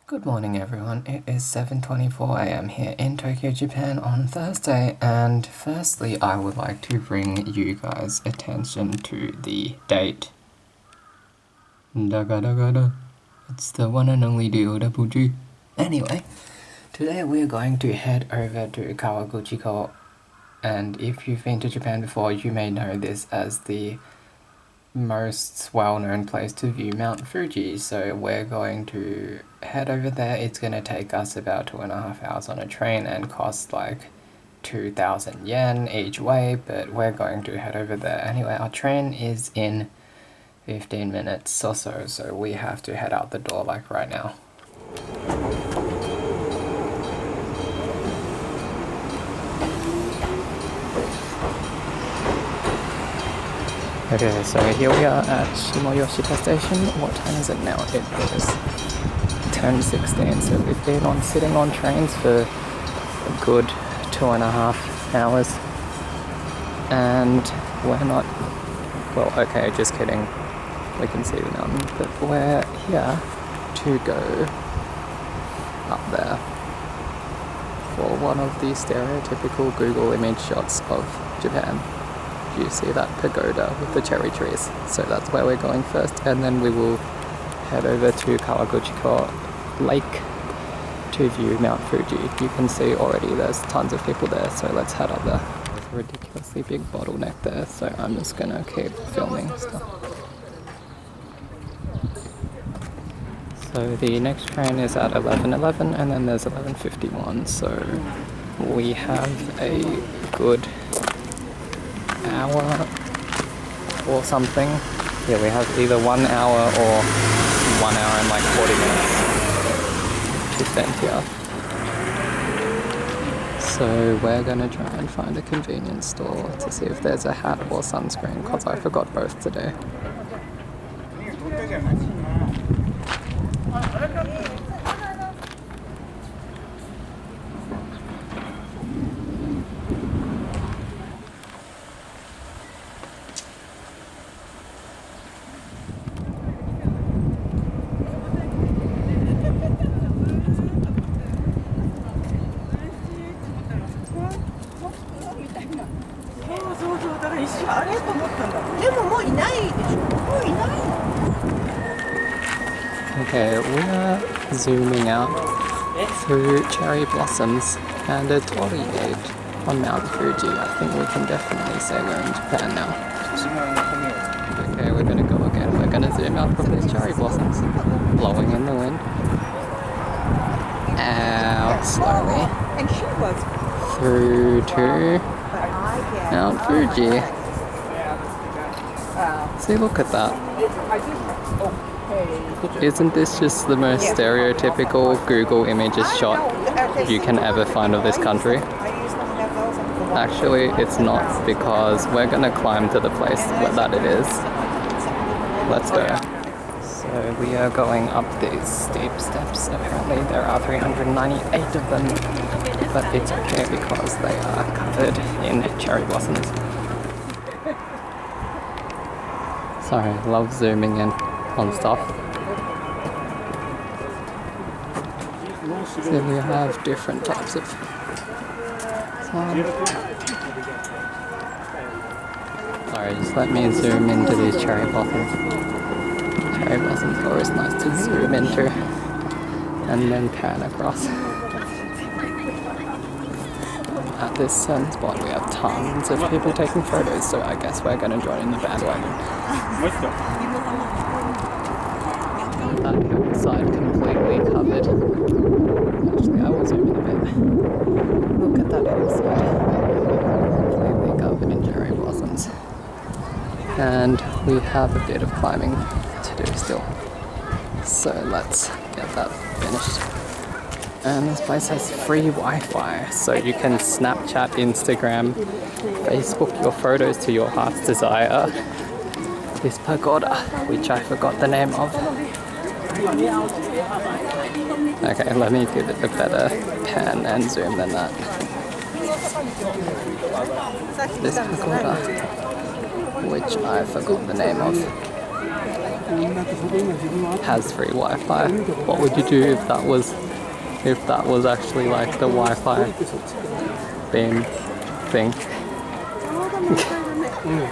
Good morning everyone, it is 7:24 am here in Tokyo, Japan on Thursday, and firstly I would like to bring you guys attention to the date. Da-ga-da-ga-da. It's the one and only Mt Fuji. Anyway, today we're going to head over to Kawaguchiko, and if you've been to Japan before you may know this as the most well-known place to view Mt Fuji, so we're going to head over there. It's going to take us about 2.5 hours on a train and cost like 2,000 yen each way, but we're going to head over there. Anyway, our train is in 15 minutes or so we have to head out the door like right now. Okay, so here we are at Shimoyoshita Station. What time is it now? It is 10:16, so we've been sitting on trains for a good 2.5 hours. And we're not, well, okay, just kidding. We can see the mountain, but we're here to go up there for one of the stereotypical Google image shots of Japan. You see that pagoda with the cherry trees, so that's where we're going first, and then we will head over to Kawaguchiko Lake to view Mt Fuji. You can see already there's tons of people there, so let's head up there. There's a ridiculously big bottleneck there, so I'm just gonna keep filming stuff. So the next train is at 11:11 and then there's 11:51, so we have a good hour or something. Yeah, we have either 1 hour or 1 hour and like 40 minutes to spend here. So we're gonna try and find a convenience store to see if there's a hat or sunscreen, because I forgot both today. Okay, we are zooming out through cherry blossoms and a torii gate on Mt Fuji. I think we can definitely say we're in Japan now. Okay, we're gonna go again. We're gonna zoom out from these cherry blossoms, blowing in the wind. Out slowly through to Mt Fuji. See, look at that. Isn't this just the most stereotypical Google Images shot you can ever find of this country? Actually, it's not, because we're gonna climb to the place that it is. Let's go. So we are going up these steep steps. Apparently there are 398 of them, but it's okay because they are covered in cherry blossoms. Sorry, love zooming in on stuff. So we have different types of sun. Sorry, just let me zoom into these cherry blossoms. Cherry blossoms are always nice to zoom into and then pan across. At this certain spot we have tons of people taking photos, so I guess we're going to join in the bandwagon. That hillside completely covered. Actually, I will zoom in a bit. Look at that hillside. Completely covered in cherry blossoms. And we have a bit of climbing to do still. So let's get that finished. And this place has free Wi-Fi, so you can Snapchat, Instagram, Facebook your photos to your heart's desire. This pagoda, which I forgot the name of. Okay, let me give it a better pan and zoom than that. This pagoda, which I forgot the name of. has free Wi-Fi. What would you do if that was actually like the Wi-Fi beam thing?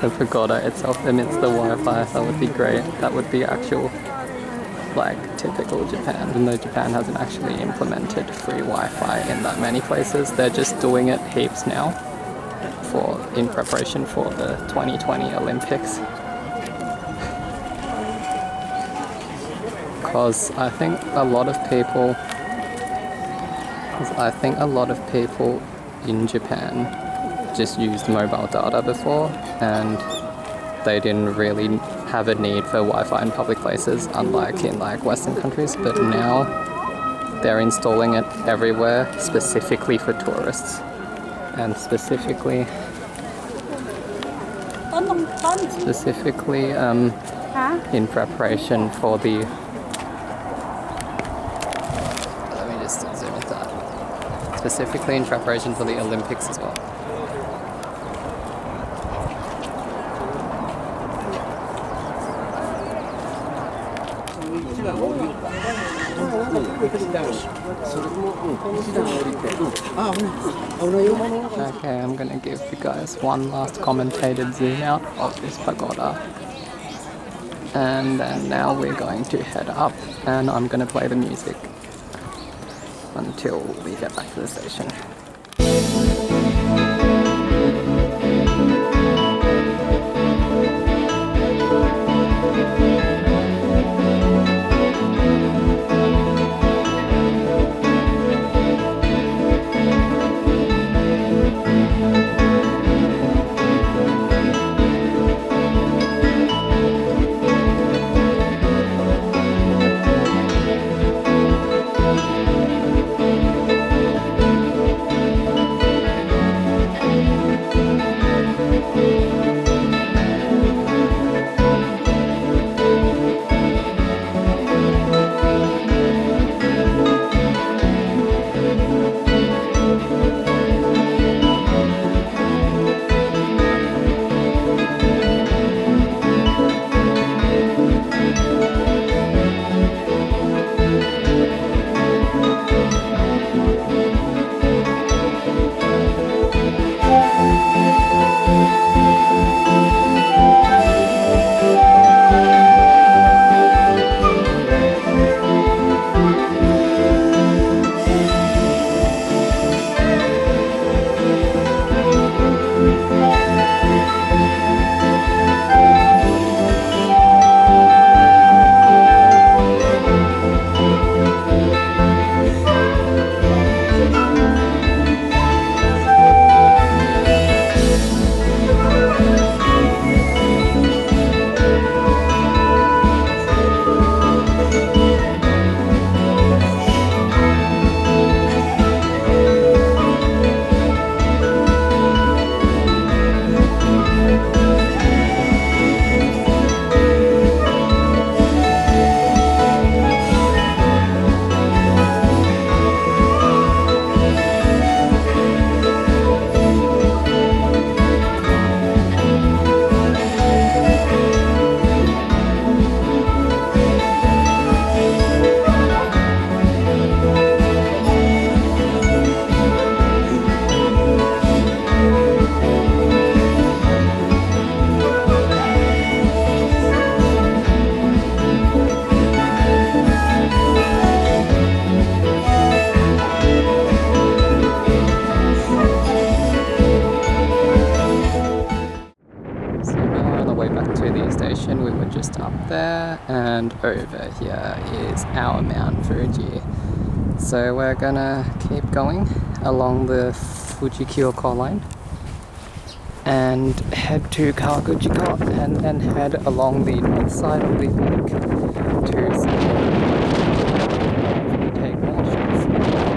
The pagoda itself emits the Wi-Fi. That would be great. That would be actual, like, typical Japan. Even though Japan hasn't actually implemented free Wi-Fi in that many places, they're just doing it heaps now in preparation for the 2020 Olympics. Because I think a lot of people in Japan just used mobile data before, and they didn't really have a need for Wi-Fi in public places, unlike in like Western countries. But now they're installing it everywhere, specifically for tourists, and specifically in preparation for the. Let me just zoom into that. Specifically in preparation for the Olympics as well. Okay, I'm gonna give you guys one last commentated zoom out of this pagoda. And then now we're going to head up, and I'm gonna play the music until we get back to the station. We were just up there, and over here is our Mount Fuji. So we're gonna keep going along the Fuji Kyoko line and head to Kawaguchiko, and then head along the north side of the lake to take more shots of Fuji.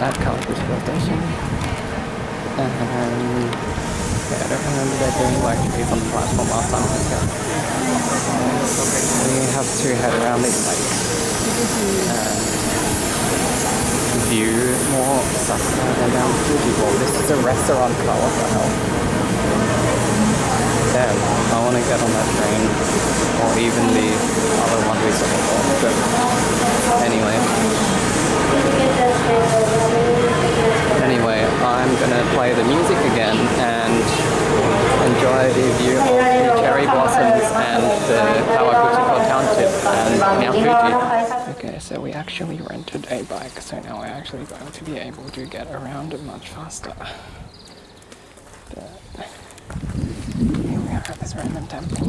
At Kawaguchiko station. And yeah, I don't remember there being like trees on the platform last time I was here. We have to head around these lakes and view more stuff than Mt Fuji. Well, this is a restaurant car, what the hell? Damn, I want to get on that train, or even the other one we saw before, but anyway. Anyway, I'm gonna play the music again and enjoy the view of the cherry blossoms and the Kawaguchiko township and Mt Fuji. Okay, so we actually rented a bike, so now we're actually going to be able to get around much faster. But here we are at this random temple.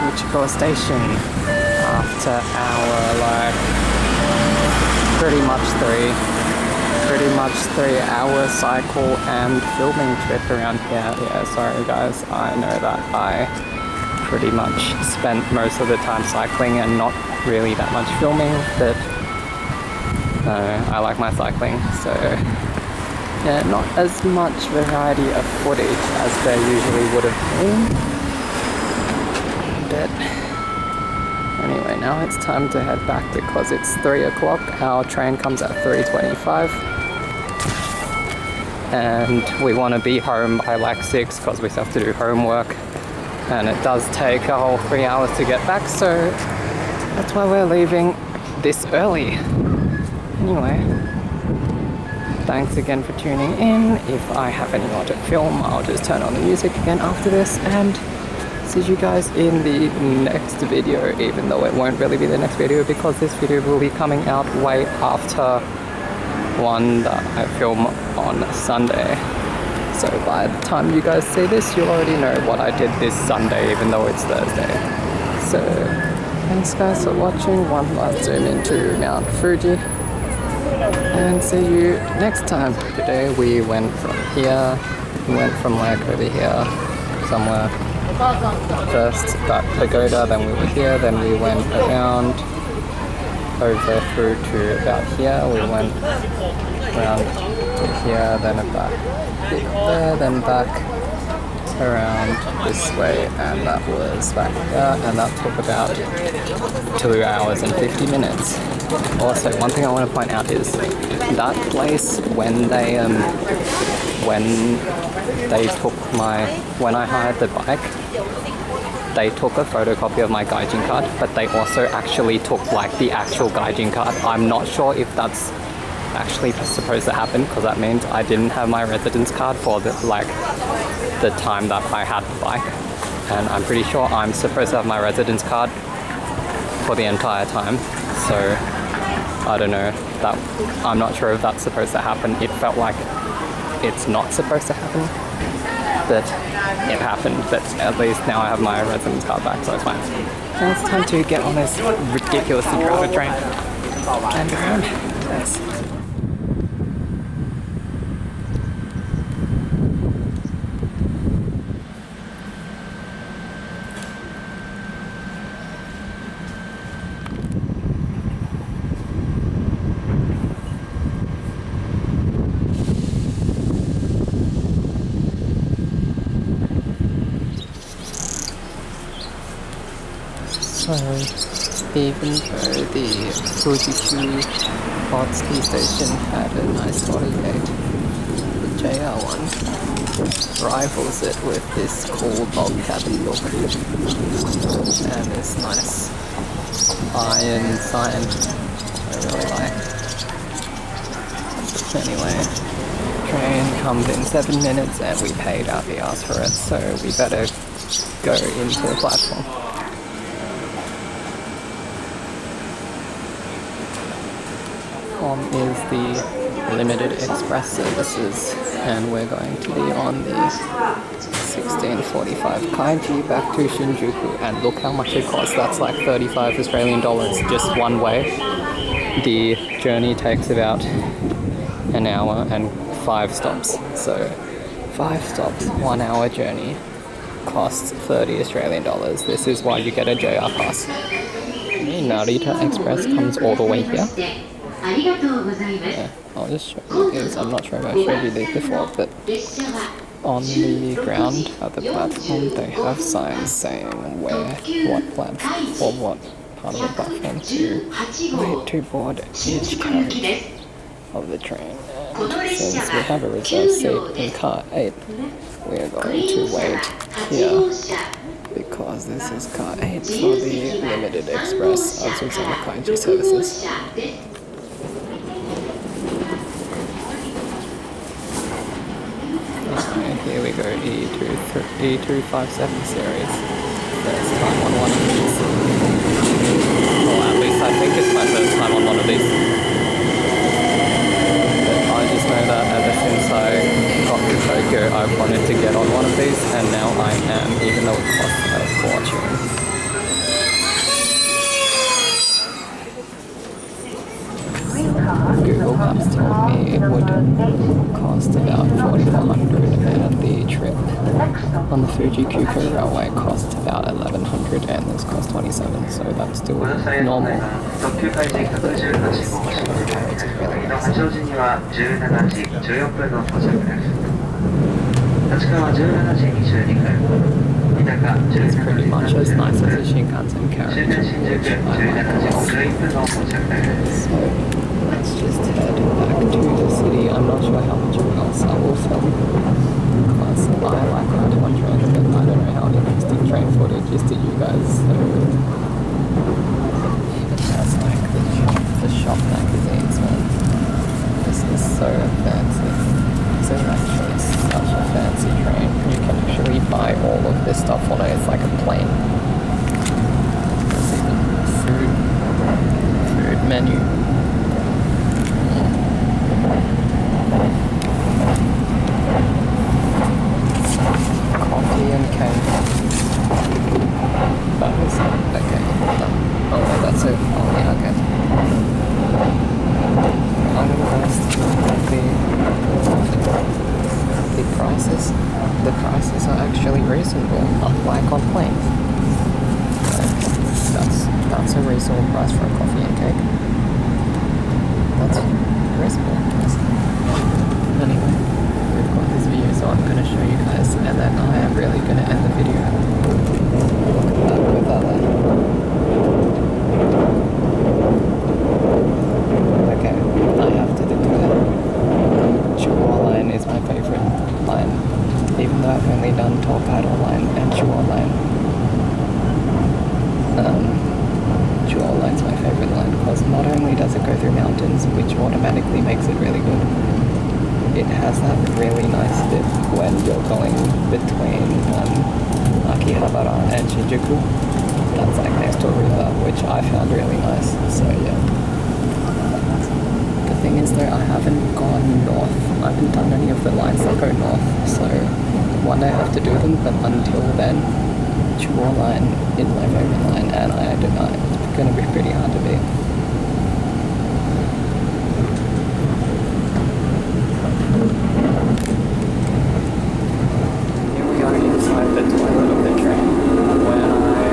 Kawaguchiko station after our pretty much 3-hour cycle and filming trip around here. Yeah, sorry guys, I know that I pretty much spent most of the time cycling and not really that much filming, but I like my cycling, so yeah, not as much variety of footage as there usually would have been, but anyway, now it's time to head back because it's 3 o'clock. Our train comes at 3:25 and we want to be home by like 6 because we still have to do homework, and it does take a whole 3 hours to get back, so that's why we're leaving this early. Anyway, thanks again for tuning in. If I have any more to film, I'll just turn on the music again after this and see you guys in the next video, even though it won't really be the next video because this video will be coming out way after one that I film on Sunday. So by the time you guys see this, you'll already know what I did this Sunday, even though it's Thursday. So thanks guys for watching. One last zoom into Mt Fuji, and see you next time. Today we went from here, we went from like over here somewhere. First that pagoda, then we were here, then we went around over through to about here, we went around to here, then about there, then back around this way, and that was back here, and that took about 2 hours and 50 minutes. Also, one thing I want to point out is that place, when I hired the bike, they took a photocopy of my gaijin card, but they also actually took like the actual gaijin card. I'm not sure if that's actually supposed to happen, because that means I didn't have my residence card for the time that I had the bike, and I'm pretty sure I'm supposed to have my residence card for the entire time. So I don't know, I'm not sure if that's supposed to happen. It felt like it's not supposed to happen, but it happened. But at least now I have my residence card back, so it's fine. Now it's time to get on this ridiculously crowded train and go around. Thanks. So, even though the Fuji hot ski station had a nice body gate, the JR one rivals it with this cool log cabin look and this nice iron sign I really like. Anyway, train comes in 7 minutes and we paid out the ass for it, so we better go into the platform. Is the limited express services, and we're going to be on the 1645 Kaiji back to Shinjuku, and look how much it costs. That's like 35 Australian dollars just one way. The journey takes about an hour and 5 stops, so 5 stops, 1 hour journey costs 30 Australian dollars. This is why you get a JR pass. The Narita Express comes all the way here. Yeah, I'll just show you these. I'm not sure if I showed you these before, but on the ground at the platform they have signs saying what platform or what part of the platform to wait to board each carriage of the train. And since we have a reserved seat in car 8, we are going to wait here because this is car 8 for the limited express of Suzuki Kaiji services. And here we go, E257 series. First time on one of these. Or at least I think it's my first time on one of these. But I just know that ever since I got to Tokyo, I've wanted to get on one of these, and now I am, even though it costs a fortune. Maps told me it would cost about 4,400 and the trip on the Fuji Kuko Railway cost about 1,100 and this cost 27, so that's still normal. It's pretty much as nice as a Shinkansen carriage, which I like a lot. So let's just head back to the city. I'm not sure how much else I will film, because I like riding on trains, but I don't know how interesting train footage is to you guys. So even has like the shop magazines, man. This is so fancy. This is actually such a fancy train. You can actually buy all of this stuff on it. It's like a plane. There's even food menu. Coffee and cake. That was okay. Oh no, that's it. Oh yeah, okay. I'm impressed the prices. The prices are actually reasonable, unlike on planes. That's a reasonable price for a coffee and cake. That's reasonable. Anyway, we've got this view, so I'm going to show you guys, and then I am really going to end the video. Look at that with that. Okay, I have to declare, Chuo line is my favorite line, even though I've only done Tokaido line and Chuo line. Chuo line's my favorite line because not only does it go through mountains, which automatically makes it really good, it has that really nice bit when you're going between Akihabara and Shinjuku. That's like next to a river, which I found really nice, so yeah. The thing is though, I haven't gone north. I haven't done any of the lines that go north, so one day I have to do them, but until then, Chuo line is my favorite line, and I don't know, it's going to be pretty hard to beat. Here we are inside the toilet of the train. When I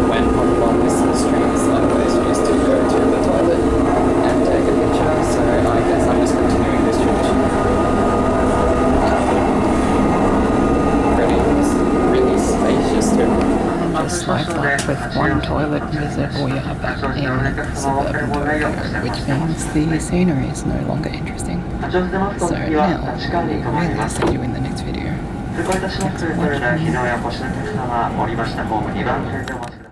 went on long distance trains, I always used to go to the toilet and take a picture, so I guess I'm just continuing this tradition. Pretty really spacious too. Just like that, with one toilet visit, we are back in suburban Tokyo, which means the scenery is no longer interesting. So now, we'll really see you in the next video. Thanks for watching.